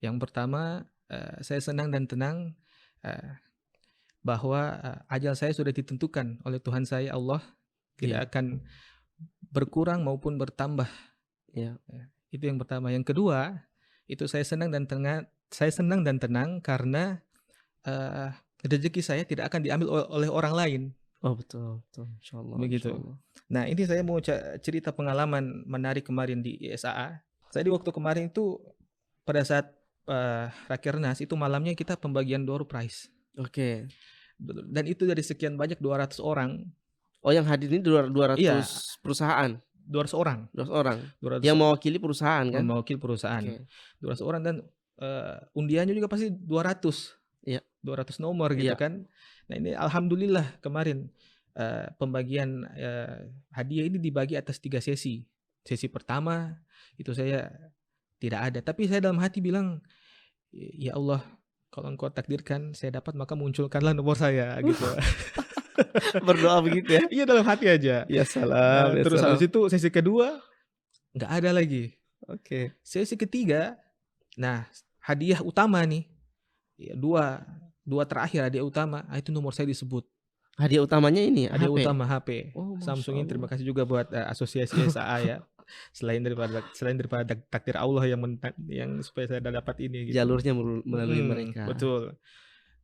Yang pertama, saya senang dan tenang bahwa ajal saya sudah ditentukan oleh Tuhan saya Allah, tidak akan berkurang maupun bertambah. Ya. Itu yang pertama. Yang kedua, itu saya senang dan tenang karena rezeki saya tidak akan diambil oleh orang lain. Oh, betul. Insyaallah. Begitu. Insya Allah. Nah, ini saya mau cerita pengalaman menarik kemarin di ISAA. Saya di waktu kemarin itu pada saat Rakernas itu malamnya kita pembagian door prize. Oke. Dan itu dari sekian banyak 200 orang. Oh, yang hadir ini 200 perusahaan. 200 orang. 200 orang. 200 Yang mewakili perusahaan kan? mewakili perusahaan. Oke. 200 orang dan undiannya juga pasti 200. Iya. 200 nomor gitu Iya. kan. Nah, ini alhamdulillah kemarin pembagian hadiah ini dibagi atas 3 sesi. Sesi pertama itu saya tidak ada, tapi saya dalam hati bilang, ya Allah, kalau Engkau takdirkan saya dapat maka munculkanlah nomor saya gitu. Berdoa begitu ya? Iya, dalam hati aja. Ya salam, ya Terus salam. habis itu sesi kedua nggak ada lagi. Oke. Sesi ketiga, nah hadiah utama nih, ya, dua terakhir hadiah utama, itu nomor saya disebut. Hadiah utamanya ini Hadiah HP. utama HP. Oh, Masya Samsung ini terima Allah. kasih juga buat asosiasi SAA ya. Selain daripada takdir Allah yang supaya saya dapat ini gitu. Jalurnya melalui Mm-mm, mereka. Betul.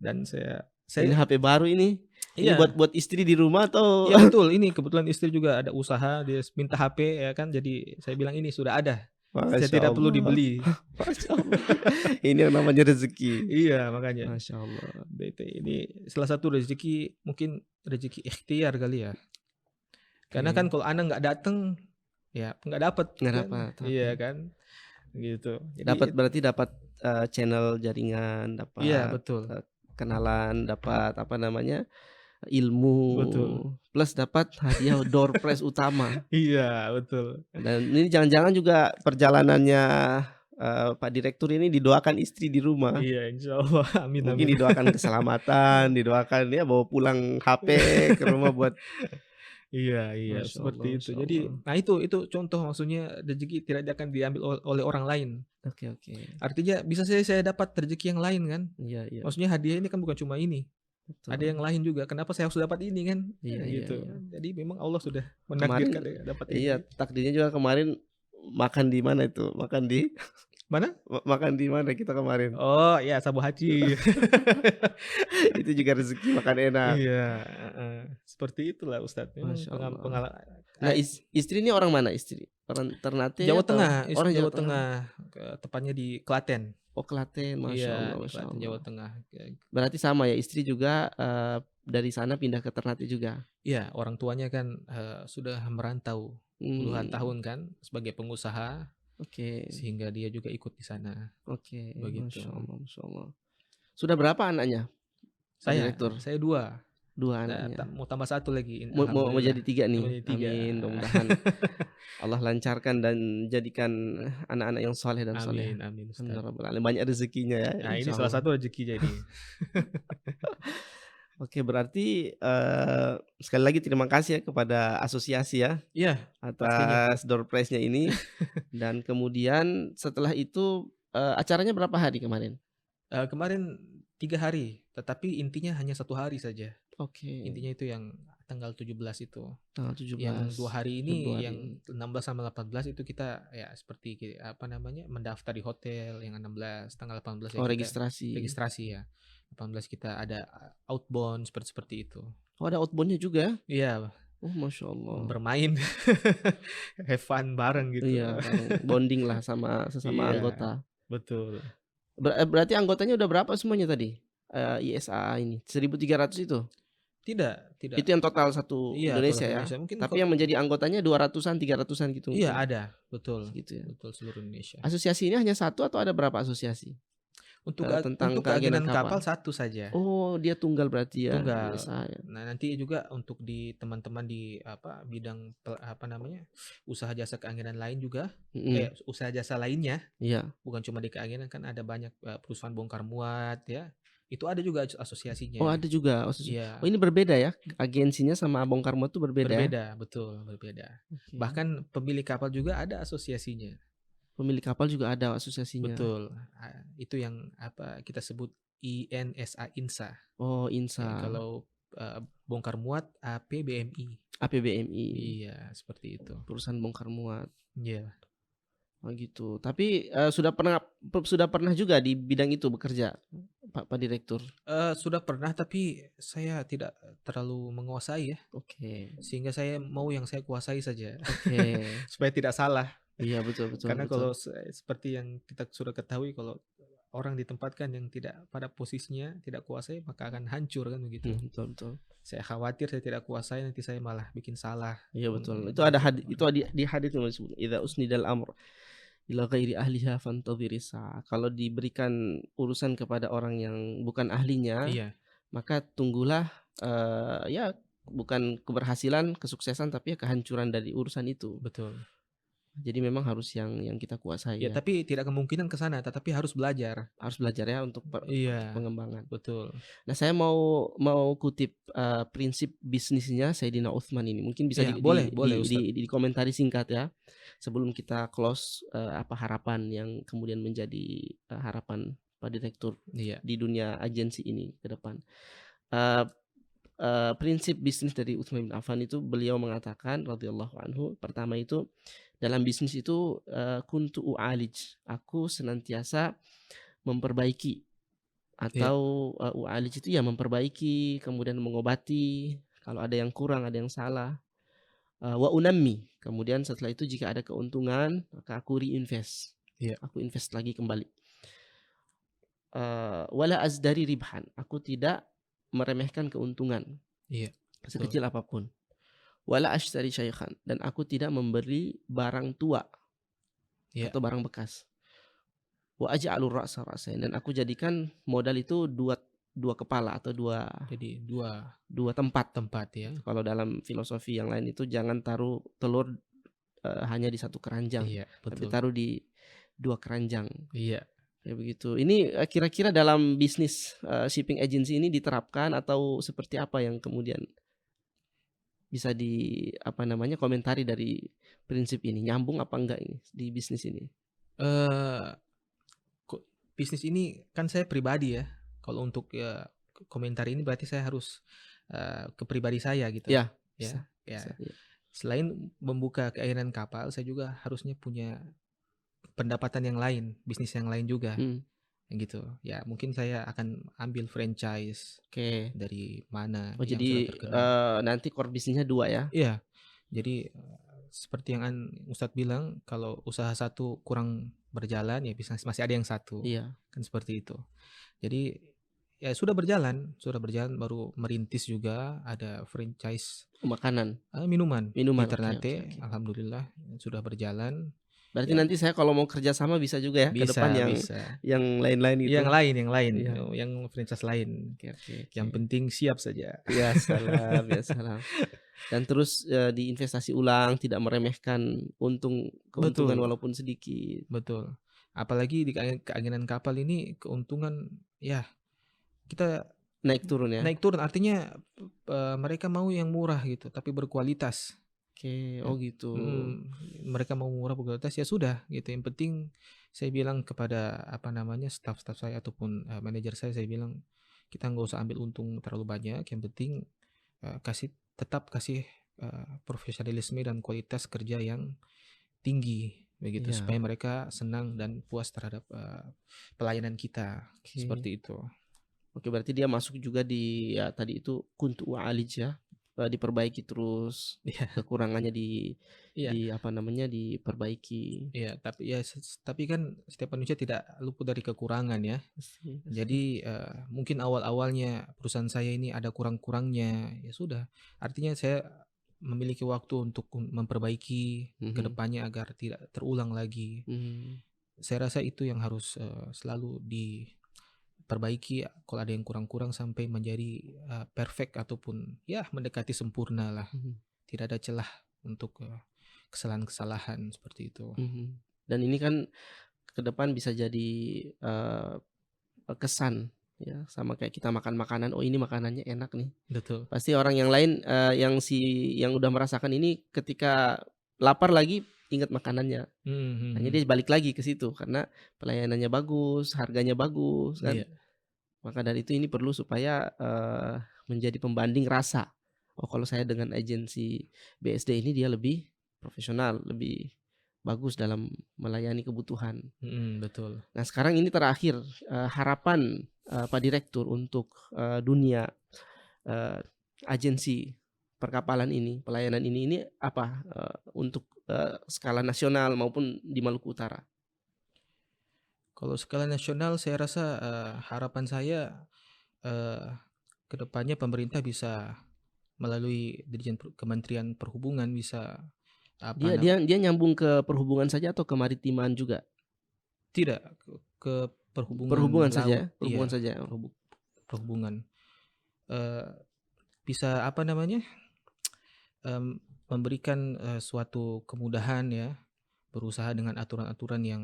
Dan Ini saya HP baru ini. Ini iya. buat istri di rumah atau? Iya betul, ini kebetulan istri juga ada usaha, dia minta HP ya kan, jadi saya bilang ini sudah ada. Saya Masya tidak perlu Allah. dibeli. Masya Allah. Ini yang namanya rezeki. Iya, makanya. Masya Allah. Ini salah satu rezeki, mungkin rezeki ikhtiar kali ya. Karena Oke. kan kalau anak nggak datang, ya nggak dapat. Nggak kan? dapat, Iya oke. kan, gitu. Jadi, Berarti dapat channel jaringan, iya dapat betul. kenalan, dapat apa namanya ilmu, Betul. plus dapat hadiah door prize utama. Iya betul. Dan ini jangan-jangan juga perjalanannya Pak Direktur ini didoakan istri di rumah. Iya, insya Allah. Amin Mungkin amin. didoakan keselamatan, didoakan ya bawa pulang HP ke rumah buat. Iya Masya seperti Allah, itu. Masya Jadi, Allah. nah itu contoh, maksudnya rezeki tidak akan diambil oleh orang lain. Oke. Artinya bisa saya dapat rezeki yang lain kan. Iya. Maksudnya hadiah ini kan bukan cuma ini. Betul. Ada yang lain juga. Kenapa saya harus dapat ini kan? Iya, Gitu. iya. Jadi memang Allah sudah Kemarin menakdirkan dapat ini. iya, takdirnya juga kemarin makan di mana itu? Makan di Mana? makan di mana kita kemarin? Oh ya, Sabu Haji. Itu juga rezeki makan enak. Iya, seperti itulah Ustadz. Memang Masya Allah. pengalaman. Nah, istri ini orang mana istri? Orang Ternate Jawa atau Tengah, orang Jawa Tengah. Tepatnya di Klaten. Oh, Klaten, Masya Iya, Allah, di Masya Klaten, Allah. Jawa Tengah. Berarti sama ya, istri juga dari sana pindah ke Ternate juga. Iya, orang tuanya kan sudah merantau puluhan tahun kan sebagai pengusaha, Oke. sehingga dia juga ikut di sana. Oke, Begitu. Masya Allah, Masya Allah. Sudah berapa anaknya, Pak Direktur? Saya 2. 2 Nah, anaknya. mau tambah 1 lagi. Mau Alhamdulillah. jadi 3 nih. Mau jadi 3. Amin. Mudah-mudahan Allah lancarkan dan jadikan anak-anak yang soleh dan soleh. Amin Ustaz. Alhamdulillah, banyak rezekinya ya. Nah, ini insya salah Allah. satu rezekinya ini. Oke, berarti sekali lagi terima kasih ya kepada asosiasi ya Iya, pastinya. atas door prize-nya ini. Dan kemudian setelah itu acaranya berapa hari kemarin? Kemarin 3 hari, tetapi intinya hanya 1 hari saja. Oke. Intinya itu yang tanggal 17 itu. Tanggal 17. Yang 2 hari ini, Februari. yang 16 sama 18 itu kita ya seperti apa namanya, mendaftar di hotel. Yang 16, tanggal 18 ya Oh, kita registrasi ya. 18 kita ada outbound seperti itu. Oh, ada outbound-nya juga? Iya, Oh, Masya Allah. bermain, have fun bareng gitu. Iya, bonding lah sama sesama Iya, anggota. betul. Berarti anggotanya udah berapa semuanya tadi? ISAA ini 1.300 itu? Tidak. Itu yang total satu Iya, Indonesia total ya. Indonesia. Mungkin Tapi yang menjadi anggotanya 200-an, 300-an gitu. Iya, mungkin. ada, betul. Gitu ya. Betul, seluruh Indonesia. Asosiasi ini hanya satu atau ada berapa asosiasi? Tentang keagenan kapal 1 saja. Oh, dia tunggal berarti ya. Tunggal. ISAA ya. Nah, nanti juga untuk di teman-teman di bidang usaha jasa keagenan lain juga, usaha jasa lainnya. Iya. Bukan cuma di keagenan, kan ada banyak perusahaan bongkar muat ya. Itu ada juga asosiasinya. Oh, ada juga. Iya. Oh, ini berbeda ya. Agensinya sama bongkar muat itu berbeda. Betul, berbeda. Okay. Bahkan pemilik kapal juga ada asosiasinya. Pemilik kapal juga ada asosiasinya. Betul. Itu yang kita sebut INSA INSA. Oh, INSA. Ya, kalau bongkar muat APBMI. APBMI. Iya, seperti itu. Perusahaan bongkar muat. Iya. Oh gitu. Tapi sudah pernah juga di bidang itu bekerja, Pak Direktur? Sudah pernah, tapi saya tidak terlalu menguasai ya. Oke. Sehingga saya mau yang saya kuasai saja. Oke. Supaya tidak salah. Iya, betul. Karena kalau seperti yang kita sudah ketahui, kalau orang ditempatkan yang tidak pada posisinya, tidak kuasai, maka akan hancur kan begitu. Betul betul. Saya khawatir saya tidak kuasai nanti saya malah bikin salah. Iya betul. Itu ada Mengajak itu orang. di hadits yang disebut idza usnidal amr ila ghairi ahliha fantadhiris sa'a. Kalau diberikan urusan kepada orang yang bukan ahlinya, Iya, maka tunggulah ya bukan keberhasilan, kesuksesan tapi ya kehancuran dari urusan itu. betul. Jadi memang harus yang kita kuasai Ya, ya. tapi tidak kemungkinan ke sana, tetapi harus belajar. Harus belajar ya untuk untuk Iya, pengembangan. betul. Nah, saya mau kutip prinsip bisnisnya Sayyidina Utsman ini. Mungkin bisa Iya, boleh, boleh Ustaz. dikomentari singkat ya. Sebelum kita close apa harapan yang kemudian menjadi harapan Pak Direktur Iya, di dunia agensi ini ke depan. Prinsip bisnis dari Utsman bin Affan itu beliau mengatakan radhiyallahu anhu, pertama itu dalam bisnis itu kuntu u'alij, aku senantiasa memperbaiki iya, atau u'alij itu ya memperbaiki, kemudian mengobati kalau ada yang kurang, ada yang salah. Wa unammi, kemudian setelah itu jika ada keuntungan maka aku reinvest. iya, Aku invest lagi kembali. Wala azdari ribhan, aku tidak meremehkan keuntungan iya, betul. sekecil apapun. Wala ashtari syaikhan, dan aku tidak memberi barang tua Iya, atau barang bekas. Wa aj'alur ra'sa ra'sain, dan aku jadikan modal itu dua kepala atau jadi dua dua tempat. tempat ya. Kalau dalam filosofi yang lain itu jangan taruh telur hanya di satu keranjang, Iya, tapi betul. taruh di dua keranjang. Iya. Kayak begitu. Ini kira-kira dalam bisnis shipping agency ini diterapkan atau seperti apa yang kemudian bisa komentari dari prinsip ini, nyambung apa enggak ini di bisnis ini? Eh, bisnis ini kan saya pribadi ya. Kalau untuk komentar ini berarti saya harus ke pribadi saya gitu. Ya, Ya, ya. bisa, ya. Selain membuka keairan kapal, saya juga harusnya punya pendapatan yang lain, bisnis yang lain juga. Gitu. Ya, mungkin saya akan ambil franchise Oke. dari mana Oh yang jadi sudah terkenal. nanti core bisnisnya dua ya? Iya. Jadi seperti yang Ustadz bilang, kalau usaha satu kurang berjalan ya bisnis masih ada yang satu. Iya. Kan seperti itu. Jadi ya sudah berjalan baru merintis juga ada franchise Makanan, minuman di minuman. Oke, Ternate. oke. Alhamdulillah sudah berjalan. Berarti Ya, nanti saya kalau mau kerja sama bisa juga ya ke depan bisa. yang lain-lain gitu. Yang lain, Iya. yang franchise lain. Oke. Yang penting siap saja. Ya salam, ya salam. Dan terus diinvestasi ulang, tidak meremehkan keuntungan Betul. walaupun sedikit. Betul. Apalagi di keaginan kapal ini keuntungan ya kita Naik turun ya. naik turun, artinya mereka mau yang murah gitu tapi berkualitas. Oke, Ya. oh gitu. Mereka mau murah berkualitas ya sudah gitu. Yang penting saya bilang kepada staff-staff saya ataupun manajer saya bilang kita nggak usah ambil untung terlalu banyak. Yang penting tetap kasih profesionalisme dan kualitas kerja yang tinggi begitu Iya. supaya mereka senang dan puas terhadap pelayanan kita. Oke. Seperti itu. Oke, berarti dia masuk juga di ya tadi itu kuntu alij ya. Diperbaiki terus, Iya. kekurangannya Iya. diperbaiki. Iya, tapi kan setiap manusia tidak luput dari kekurangan ya. Pasti. Jadi mungkin awal-awalnya perusahaan saya ini ada kurang-kurangnya, ya sudah. Artinya saya memiliki waktu untuk memperbaiki ke depannya agar tidak terulang lagi. Saya rasa itu yang harus selalu diperbaiki kalau ada yang kurang-kurang sampai menjadi perfect ataupun ya mendekati sempurna lah. Tidak ada celah untuk kesalahan-kesalahan seperti itu. Dan ini kan ke depan bisa jadi kesan ya, sama kayak kita makan makanan, oh ini makanannya enak nih. Betul. Pasti orang yang lain yang udah merasakan ini ketika lapar lagi ingat makanannya. Hanya dia balik lagi ke situ karena pelayanannya bagus, harganya bagus kan. Iya. Maka dari itu ini perlu supaya menjadi pembanding rasa. Oh kalau saya dengan agensi BSD ini dia lebih profesional, lebih bagus dalam melayani kebutuhan. Betul. Nah sekarang ini terakhir harapan Pak Direktur untuk dunia agensi perkapalan ini, pelayanan ini apa untuk skala nasional maupun di Maluku Utara? Kalau skala nasional saya rasa harapan saya ke depannya pemerintah bisa melalui Kementerian Perhubungan bisa Dia dia dia nyambung ke perhubungan saja atau ke maritiman juga? tidak ke perhubungan Perhubungan laut, saja, perhubungan saja. perhubungan bisa memberikan suatu kemudahan ya, berusaha dengan aturan-aturan yang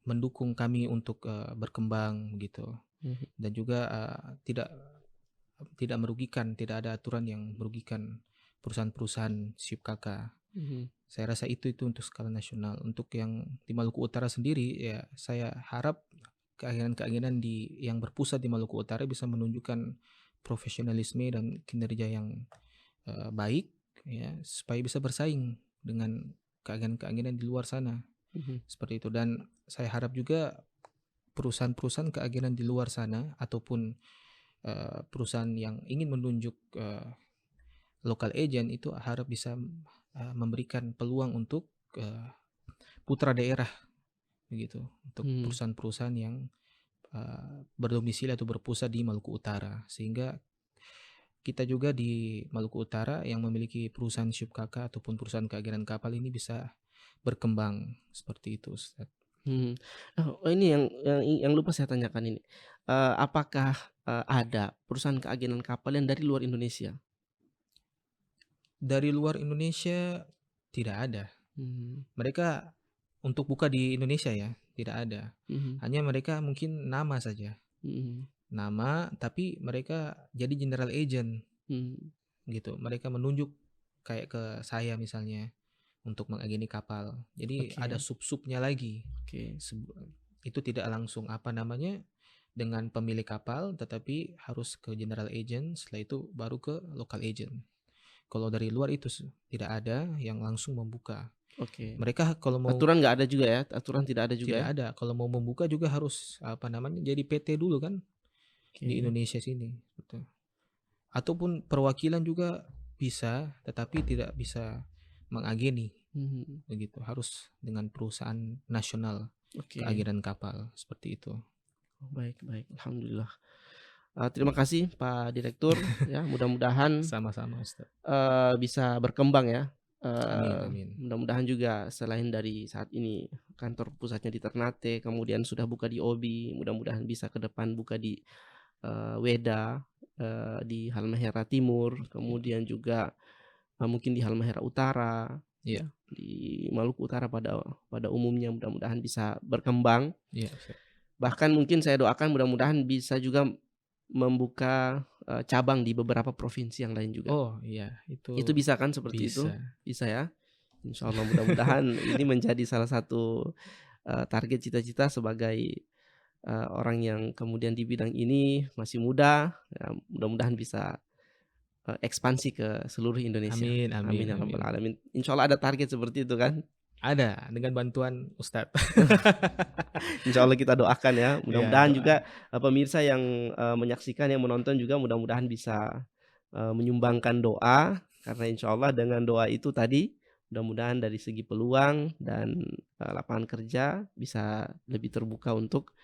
mendukung kami untuk berkembang gitu, dan juga tidak merugikan, tidak ada aturan yang merugikan perusahaan-perusahaan ship kakak. Saya rasa itu untuk skala nasional. Untuk yang di Maluku Utara sendiri ya, saya harap keagenan-keagenan yang berpusat di Maluku Utara bisa menunjukkan profesionalisme dan kinerja yang baik ya, supaya bisa bersaing dengan keagenan-keagenan di luar sana. Seperti itu. Dan saya harap juga perusahaan-perusahaan keagenan di luar sana ataupun perusahaan yang ingin menunjuk local agent itu harap bisa memberikan peluang untuk putra daerah begitu, untuk perusahaan-perusahaan yang berdomisili atau berpusat di Maluku Utara, sehingga kita juga di Maluku Utara yang memiliki perusahaan ship kakak ataupun perusahaan keagenan kapal ini bisa berkembang seperti itu, Ustaz. Oh, ini yang lupa saya tanyakan ini. Apakah ada perusahaan keagenan kapal yang dari luar Indonesia? Dari luar Indonesia tidak ada. Mereka untuk buka di Indonesia ya tidak ada. Hanya mereka mungkin nama saja. Nama, tapi mereka jadi general agent gitu. Mereka menunjuk kayak ke saya misalnya untuk mengageni kapal. Jadi ada sub-subnya lagi. Itu tidak langsung dengan pemilik kapal, tetapi harus ke general agent. Setelah itu baru ke local agent. Kalau dari luar itu tidak ada yang langsung membuka. Mereka kalau mau aturan nggak ada juga ya? Aturan tidak ada juga. Tidak ada. Kalau mau membuka juga harus jadi PT dulu kan di Indonesia sini. Betul. Ataupun perwakilan juga bisa, tetapi tidak bisa mengageni. Begitu. Harus dengan perusahaan nasional keagenan kapal seperti itu. Baik. Alhamdulillah. Terima kasih Pak Direktur ya, mudah-mudahan sama-sama Ustaz. Bisa berkembang ya. Amin. Mudah-mudahan juga selain dari saat ini kantor pusatnya di Ternate, kemudian sudah buka di Obi, mudah-mudahan bisa ke depan buka di Weda, di Halmahera Timur, kemudian juga mungkin di Halmahera Utara, ya, di Maluku Utara pada umumnya, mudah-mudahan bisa berkembang. Ya, bahkan mungkin saya doakan mudah-mudahan bisa juga membuka cabang di beberapa provinsi yang lain juga. Oh iya, itu bisa kan seperti itu? Bisa ya. Insya Allah mudah-mudahan ini menjadi salah satu target cita-cita sebagai orang yang kemudian di bidang ini masih muda ya, mudah-mudahan bisa ekspansi ke seluruh Indonesia. Amin ya rabbal alamin. Insya Allah ada target seperti itu kan? Ada, dengan bantuan Ustadz. Insya Allah kita doakan ya. Mudah-mudahan juga pemirsa yang menyaksikan, yang menonton juga mudah-mudahan bisa menyumbangkan doa. Karena insya Allah dengan doa itu tadi, mudah-mudahan dari segi peluang dan lapangan kerja bisa lebih terbuka untuk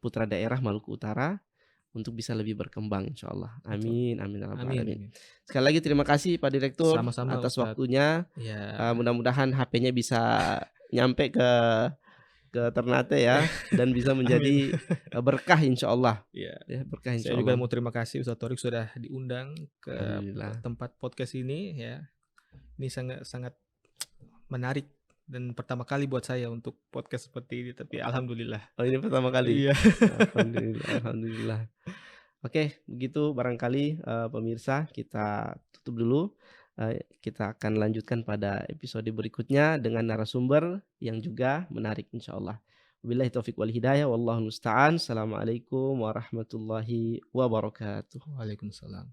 putra daerah Maluku Utara untuk bisa lebih berkembang insya Allah. Amin. Amin. Sekali lagi terima kasih Pak Direktur sama-sama, atas Ustadz. Waktunya Ya. Mudah-mudahan HP-nya bisa nyampe ke Ternate ya dan bisa menjadi berkah insya Allah. Ya, berkah insya Saya Allah. juga mau terima kasih Ustadz Thorik sudah diundang ke tempat podcast ini ya. Ini sangat menarik dan pertama kali buat saya untuk podcast seperti ini, tapi alhamdulillah. Oh, ini pertama kali. Iya. Alhamdulillah. Oke, begitu barangkali pemirsa kita tutup dulu. Kita akan lanjutkan pada episode berikutnya dengan narasumber yang juga menarik insyaallah. Wabillahi taufiq wal hidayah wallahu musta'an. Assalamualaikum warahmatullahi wabarakatuh. Waalaikumsalam.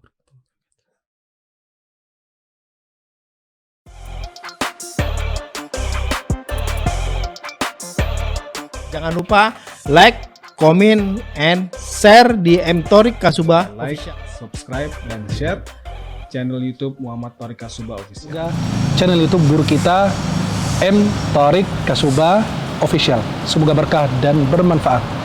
Jangan lupa like, comment, and share di M Thorik Kasuba. Like, subscribe, dan share channel YouTube Muhammad Thorik Kasuba Official. Channel YouTube guru kita M Thorik Kasuba Official. Semoga berkah dan bermanfaat.